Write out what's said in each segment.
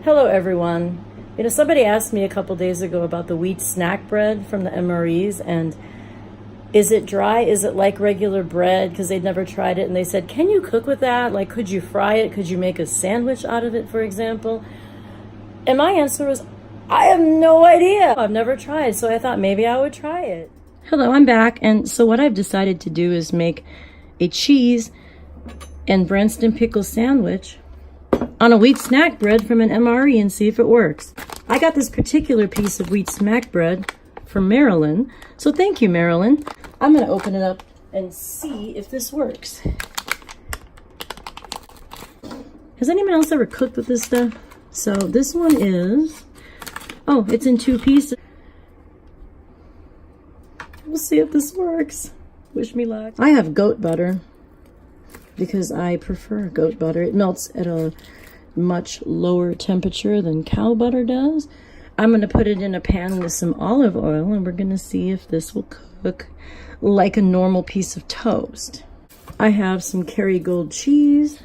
Hello everyone. Somebody asked me a couple days ago about the wheat snack bread from the MREs, and is it dry? Is it like regular bread? Because they'd never tried it, and they said, can you cook with that? Like, could you fry it? Could you make a sandwich out of it, for example? And my answer was, I have no idea. I've never tried, so I thought maybe I would try it. Hello, I'm back, and so what I've decided to do is make a cheese and Branston pickle sandwich on a wheat snack bread from an MRE and see if it works. I got this particular piece of wheat snack bread from Marilyn, so thank you, Marilyn. I'm gonna open it up and see if this works. Has anyone else ever cooked with this stuff? So this one is, oh, it's in 2 pieces. We'll see if this works. Wish me luck. I have goat butter because I prefer goat butter. It melts at a much lower temperature than cow butter does. I'm going to put it in a pan with some olive oil, and we're going to see if this will cook like a normal piece of toast. I have some Kerrygold cheese,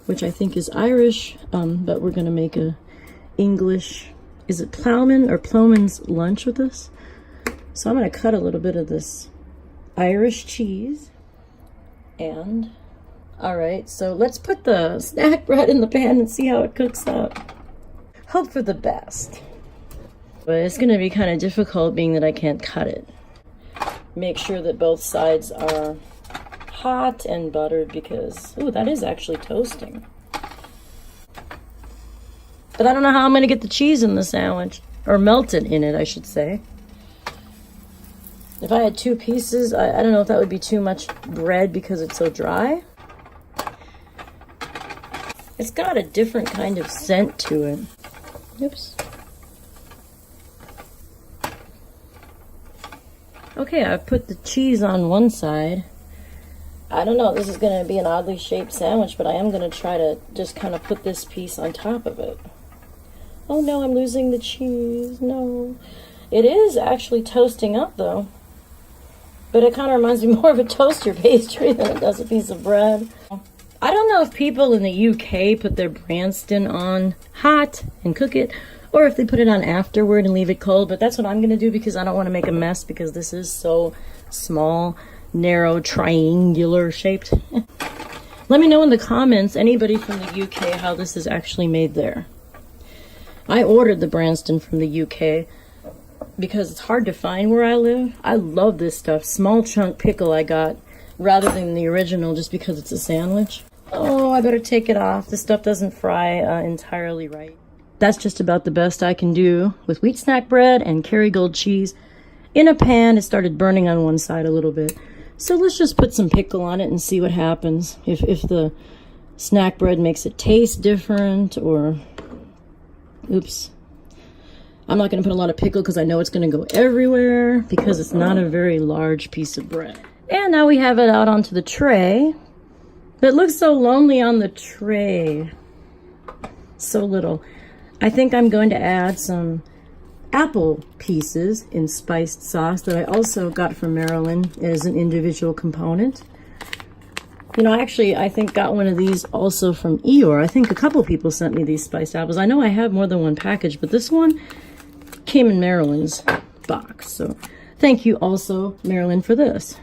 which I think is Irish, but we're going to make a English, is it Plowman or Plowman's lunch with this? So I'm going to cut a little bit of this Irish cheese. And, all right, so let's put the snack bread in the pan and see how it cooks up. Hope for the best. But it's going to be kind of difficult being that I can't cut it. Make sure that both sides are hot and buttered because, ooh, that is actually toasting. But I don't know how I'm going to get the cheese in the sandwich, or melted in it, I should say. If I had 2 pieces, I don't know if that would be too much bread because it's so dry. It's got a different kind of scent to it. Oops. Okay, I've put the cheese on one side. I don't know, this is going to be an oddly shaped sandwich, but I am going to try to just kind of put this piece on top of it. Oh no, I'm losing the cheese. No. It is actually toasting up though. But it kind of reminds me more of a toaster pastry than it does a piece of bread. I don't know if people in the UK put their Branston on hot and cook it, or if they put it on afterward and leave it cold, but that's what I'm going to do because I don't want to make a mess because this is so small, narrow, triangular shaped. Let me know in the comments, anybody from the UK, how this is actually made there. I ordered the Branston from the UK because it's hard to find where I live. I love this stuff. Small chunk pickle I got rather than the original just because it's a sandwich. Oh, I better take it off. This stuff doesn't fry entirely right. That's just about the best I can do with wheat snack bread and Kerrygold cheese in a pan. It started burning on one side a little bit. So let's just put some pickle on it and see what happens. If the snack bread makes it taste different or... Oops. I'm not going to put a lot of pickle because I know it's going to go everywhere because it's not a very large piece of bread. And now we have it out onto the tray. But it looks so lonely on the tray. So little. I think I'm going to add some apple pieces in spiced sauce that I also got from Marilyn as an individual component. You know, actually, I think got one of these also from Eeyore. I think a couple people sent me these spiced apples. I know I have more than one package, but this one came in Marilyn's box. So thank you also, Marilyn, for this.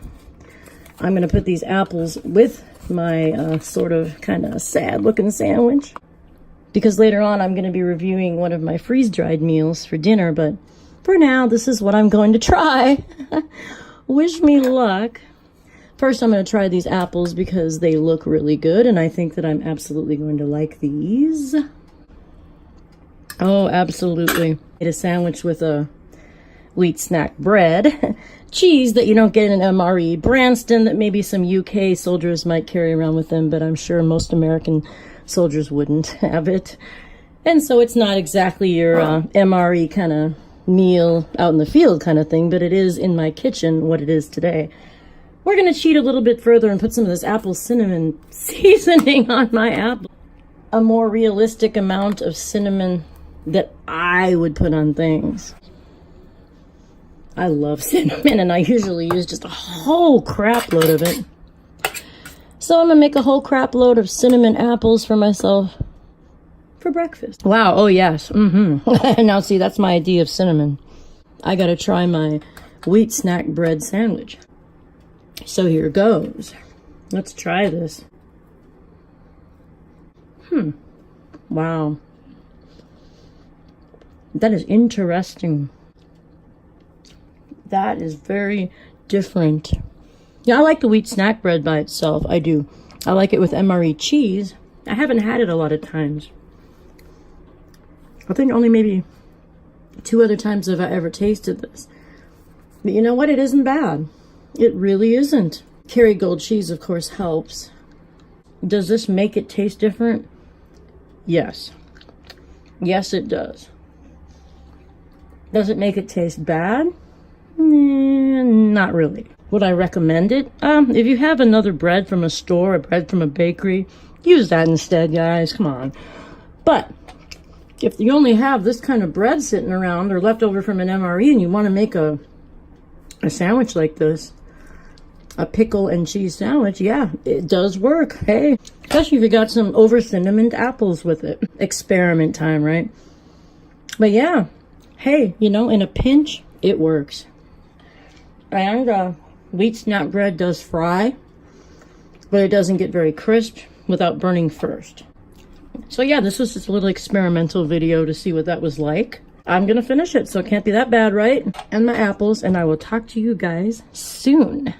I'm going to put these apples with my sort of kind of sad looking sandwich because later on I'm going to be reviewing one of my freeze-dried meals for dinner, but for now this is what I'm going to try. Wish me luck. First I'm going to try these apples because they look really good and I think that I'm absolutely going to like these. Oh, absolutely. Made a sandwich with a wheat snack bread, cheese that you don't get in an MRE, Branston that maybe some UK soldiers might carry around with them, but I'm sure most American soldiers wouldn't have it. And so it's not exactly your MRE kind of meal out in the field kind of thing, but it is in my kitchen what it is today. We're going to cheat a little bit further and put some of this apple cinnamon seasoning on my apple. A more realistic amount of cinnamon that I would put on things. I love cinnamon and I usually use just a whole crap load of it. So I'm gonna make a whole crap load of cinnamon apples for myself for breakfast. Wow, oh yes, Now see, that's my idea of cinnamon. I gotta try my wheat snack bread sandwich. So here goes. Let's try this. Wow. That is interesting. That is very different. Yeah, I like the wheat snack bread by itself. I do. I like it with MRE cheese. I haven't had it a lot of times. I think only maybe 2 other times have I ever tasted this. But you know what? It isn't bad. It really isn't. Kerrygold cheese, of course, helps. Does this make it taste different? Yes. Yes, it does. Does it make it taste bad? Not really. Would I recommend it? If you have another bread from a store or bread from a bakery, use that instead, guys. Come on. But if you only have this kind of bread sitting around or left over from an MRE and you want to make a sandwich like this, a pickle and cheese sandwich, yeah, it does work. Hey, especially if you got some over cinnamoned apples with it. Experiment time, right? But yeah, hey, you know, in a pinch, it works. And wheat snack bread does fry, but it doesn't get very crisp without burning first. So yeah, this was just a little experimental video to see what that was like. I'm gonna finish it, so it can't be that bad, right? And my apples, and I will talk to you guys soon.